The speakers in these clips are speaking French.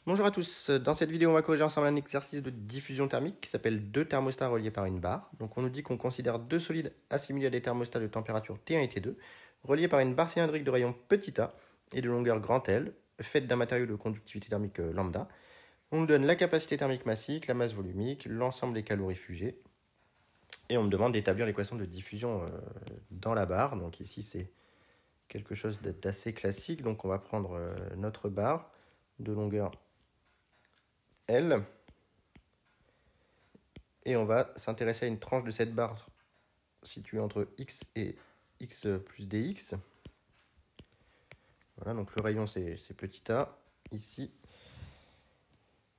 Bonjour à tous, dans cette vidéo on va corriger ensemble un exercice de diffusion thermique qui s'appelle deux thermostats reliés par une barre. Donc on nous dit qu'on considère deux solides assimilés à des thermostats de température T1 et T2 reliés par une barre cylindrique de rayon petit a et de longueur grand L faite d'un matériau de conductivité thermique lambda. On nous donne la capacité thermique massique, la masse volumique, l'ensemble des calories fugées et on me demande d'établir l'équation de diffusion dans la barre. Donc ici c'est quelque chose d'assez classique, donc on va prendre notre barre de longueur L, et on va s'intéresser à une tranche de cette barre située entre x et x plus dx. Voilà, donc le rayon c'est petit a ici.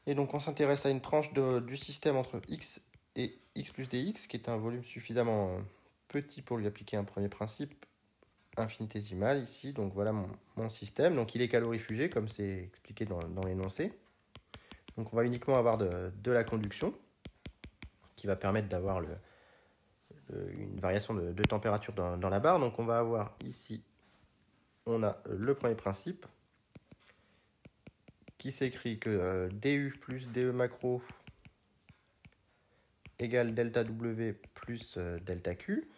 Et donc on s'intéresse à une tranche du système entre x et x plus dx, qui est un volume suffisamment petit pour lui appliquer un premier principe infinitésimal ici. Donc voilà mon système. Donc il est calorifugé comme c'est expliqué dans l'énoncé. Donc on va uniquement avoir de la conduction qui va permettre d'avoir une variation de température dans la barre. Donc on va avoir ici, on a le premier principe qui s'écrit que du plus de macro égale delta W plus delta Q.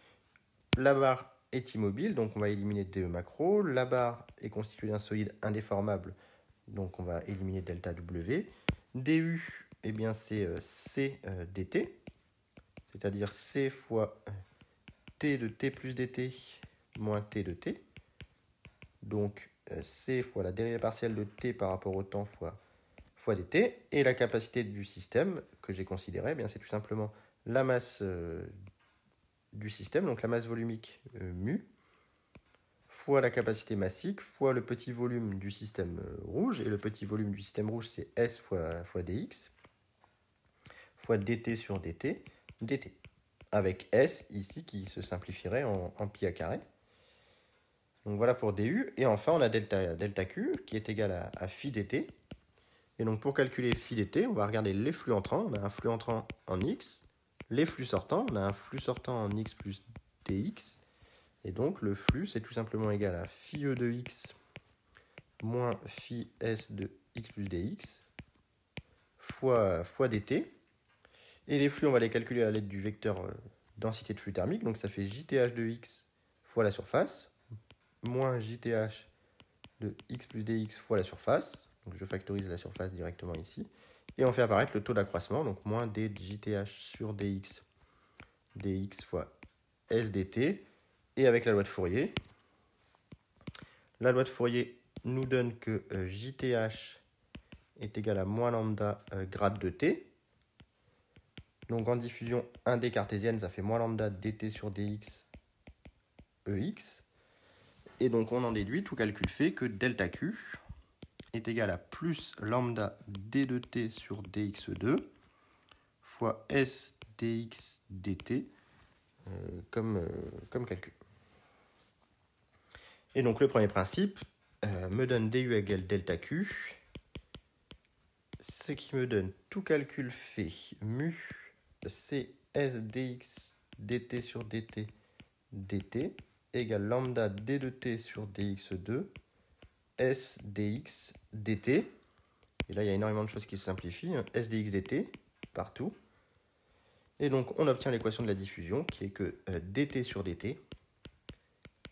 La barre est immobile, donc on va éliminer de macro. La barre est constituée d'un solide indéformable, donc on va éliminer delta W. Du, eh bien c'est C dt, c'est-à-dire C fois T de T plus dt moins T de T. Donc C fois la dérivée partielle de T par rapport au temps fois dt. Et la capacité du système que j'ai considéré, c'est tout simplement la masse du système, donc la masse volumique mu, fois la capacité massique, fois le petit volume du système rouge. Et le petit volume du système rouge, c'est S fois dx, fois dt sur dt, avec S ici qui se simplifierait en pi à carré. Donc voilà pour du. Et enfin, on a delta Q qui est égal à phi dt. Et donc pour calculer phi dt, on va regarder les flux entrants. On a un flux entrant en x. Les flux sortants, on a un flux sortant en x plus dx. Et donc le flux, c'est tout simplement égal à phi e de x moins phi s de x plus dx fois dt. Et les flux, on va les calculer à l'aide du vecteur densité de flux thermique. Donc ça fait jth de x fois la surface, moins jth de x plus dx fois la surface. Donc je factorise la surface directement ici. Et on fait apparaître le taux d'accroissement, donc moins d jth sur dx fois s dt. Et avec la loi de Fourier, la loi de Fourier nous donne que jth est égal à moins lambda grade de t. Donc en diffusion 1D cartésienne, ça fait moins lambda dt sur dx ex. Et donc on en déduit, tout calcul fait, que delta Q est égal à plus lambda d de t sur dx2 fois s dx dt comme calcul. Et donc le premier principe me donne du égale delta Q, ce qui me donne tout calcul fait mu c s dx dt sur dt égale lambda d de t sur dx2 s dx dt. Et là, il y a énormément de choses qui se simplifient. S dx dt partout. Et donc, on obtient l'équation de la diffusion qui est que dt sur dt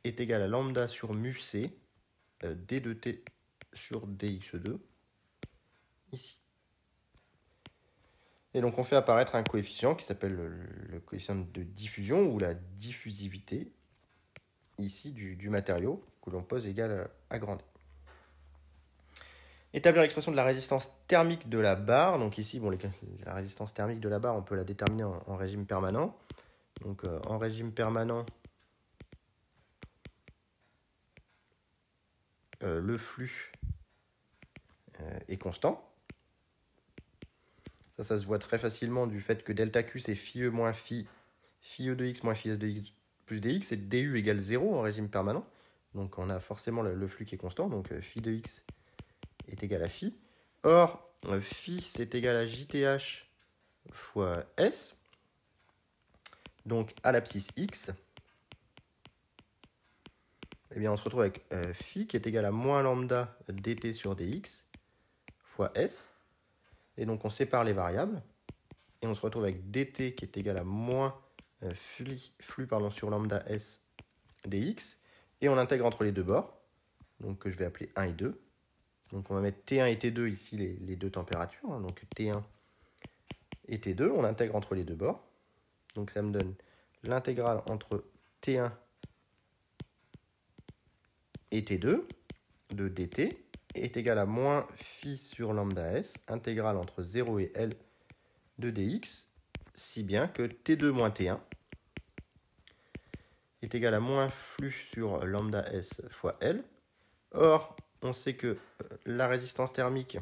est égal à lambda sur mu c d de t sur dx2 ici. Et donc, on fait apparaître un coefficient qui s'appelle le coefficient de diffusion ou la diffusivité ici du matériau que l'on pose égal à grand D. Établir l'expression de la résistance thermique de la barre. Donc ici, la résistance thermique de la barre, on peut la déterminer en régime permanent. Donc en régime permanent, le flux est constant. Ça se voit très facilement du fait que delta Q, c'est phi E moins phi E de x moins phi S de x plus dx. Et du égale 0 en régime permanent. Donc on a forcément le flux qui est constant. Donc phi de x est égal à phi. Or, phi, c'est égal à jth fois s. Donc, à l'abscisse x, on se retrouve avec phi qui est égal à moins lambda dt sur dx fois S. Et donc on sépare les variables. Et on se retrouve avec dt qui est égal à moins flux sur lambda S dx. Et on intègre entre les deux bords, donc que je vais appeler 1 et 2. Donc on va mettre T1 et T2 ici, les deux températures. Hein, donc T1 et T2, on intègre entre les deux bords. Donc ça me donne l'intégrale entre T1 et T2 de dt est égal à moins phi sur lambda S, intégrale entre 0 et L de dx, si bien que T2 moins T1 est égal à moins flux sur lambda S fois L. Or, on sait que la résistance thermique,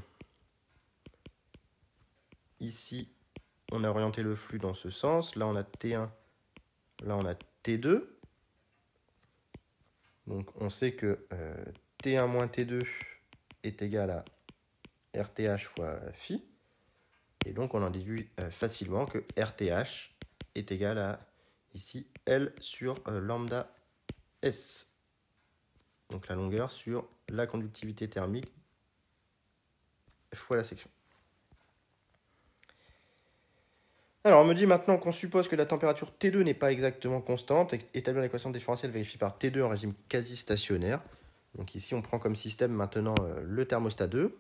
ici, on a orienté le flux dans ce sens. Là, on a T1, là, on a T2. Donc, on sait que T1 moins T2 est égal à RTH fois phi. Et donc, on en déduit facilement que RTH est égal à, ici, L sur lambda S. Donc, la longueur sur la conductivité thermique fois la section. Alors, on me dit maintenant qu'on suppose que la température T2 n'est pas exactement constante. Établir l'équation différentielle vérifie par T2 en régime quasi stationnaire. Donc ici, on prend comme système maintenant le thermostat 2.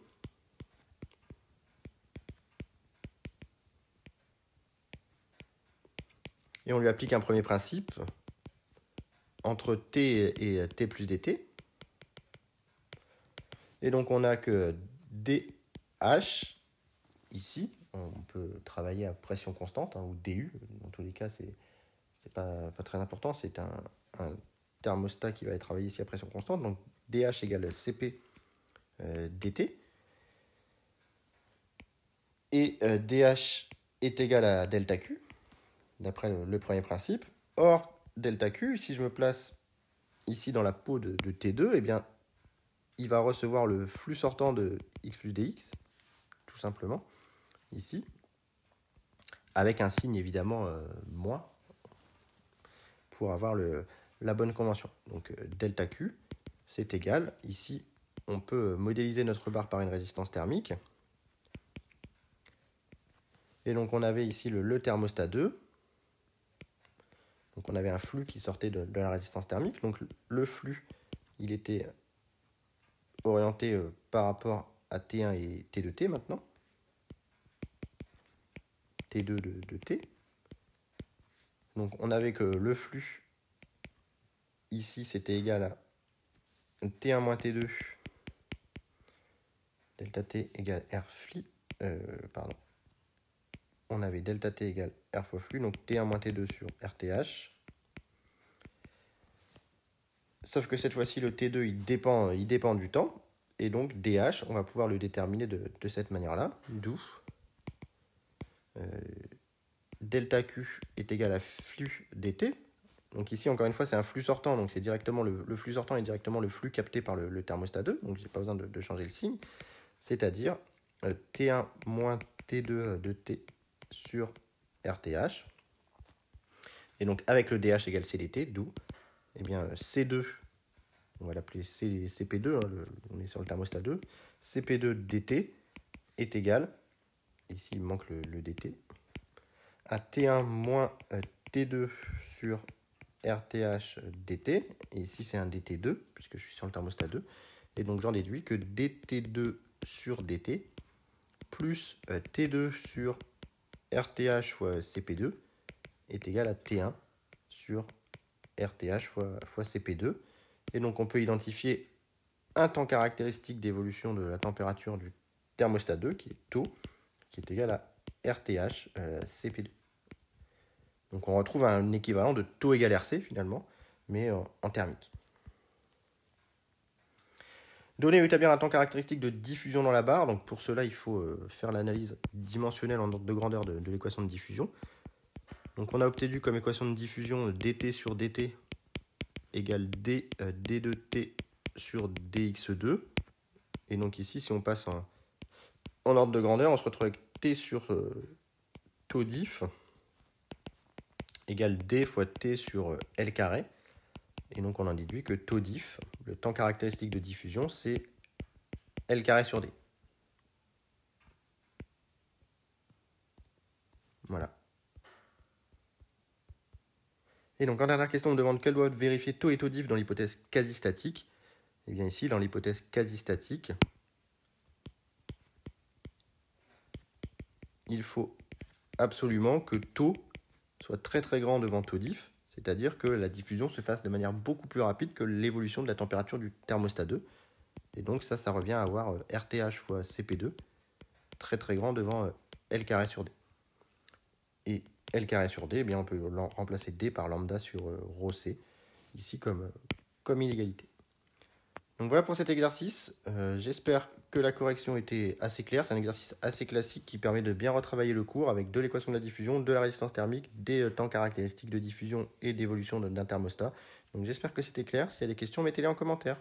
Et on lui applique un premier principe entre T et T plus dt. Et donc, on a que dH, ici, on peut travailler à pression constante, hein, ou DU. Dans tous les cas, c'est pas très important. C'est un thermostat qui va être travaillé ici à pression constante. Donc, dH égale Cp dt. Et dH est égal à delta Q, d'après le premier principe. Or, delta Q, si je me place ici dans la peau de T2, eh bien, il va recevoir le flux sortant de x plus dx, tout simplement, ici, avec un signe évidemment moins, pour avoir la bonne convention. Donc, delta Q, c'est égal, ici, on peut modéliser notre barre par une résistance thermique. Et donc, on avait ici le thermostat 2. Donc, on avait un flux qui sortait de la résistance thermique. Donc, le flux, il était orienté par rapport à T1 et T de T maintenant. T2 de T. Donc, on avait que le flux, ici, c'était égal à T1 moins T2, delta T égale R flux, on avait delta T égale R fois flux, donc T1 moins T2 sur RTH. Sauf que cette fois-ci, le T2, il dépend du temps. Et donc, DH, on va pouvoir le déterminer de cette manière-là. D'où delta Q est égal à flux dt. Donc ici, encore une fois, c'est un flux sortant. Donc c'est directement le flux sortant est directement le flux capté par le thermostat 2. Donc je n'ai pas besoin de changer le signe. C'est-à-dire T1 moins T2 de T sur RTH. Et donc avec le DH égale CDT, d'où eh bien, C2, on va l'appeler CP2, hein, on est sur le thermostat 2, CP2 dt est égal, ici il manque le dt, à T1 moins T2 sur RTH dt, et ici c'est un dt2, puisque je suis sur le thermostat 2, et donc j'en déduis que dt2 sur dt plus T2 sur RTH fois CP2 est égal à T1 sur RTH fois CP2. Et donc on peut identifier un temps caractéristique d'évolution de la température du thermostat 2, qui est tau, qui est égal à RTH CP2. Donc on retrouve un équivalent de tau égale RC finalement, mais en thermique. Donner ou établir un temps caractéristique de diffusion dans la barre. Donc pour cela, il faut faire l'analyse dimensionnelle en ordre de grandeur de l'équation de diffusion. Donc on a obtenu comme équation de diffusion dt sur dt égale d de t sur dx2. Et donc ici, si on passe en ordre de grandeur, on se retrouve avec t sur tau diff égale d fois t sur L carré. Et donc on en déduit que tau diff, le temps caractéristique de diffusion, c'est L carré sur D. Voilà. Et donc en dernière question, on me demande quel doit vérifier taux et taux diff dans l'hypothèse quasi-statique. Et bien ici, dans l'hypothèse quasi-statique, il faut absolument que taux soit très très grand devant taux diff, c'est-à-dire que la diffusion se fasse de manière beaucoup plus rapide que l'évolution de la température du thermostat 2. Et donc ça revient à avoir RTH fois CP2, très très grand devant L carré sur D. Et L carré sur D, eh bien on peut remplacer D par lambda sur ρ C, ici comme inégalité. Donc voilà pour cet exercice. J'espère que la correction était assez claire. C'est un exercice assez classique qui permet de bien retravailler le cours avec de l'équation de la diffusion, de la résistance thermique, des temps caractéristiques de diffusion et d'évolution d'un thermostat. Donc j'espère que c'était clair. S'il y a des questions, mettez-les en commentaire.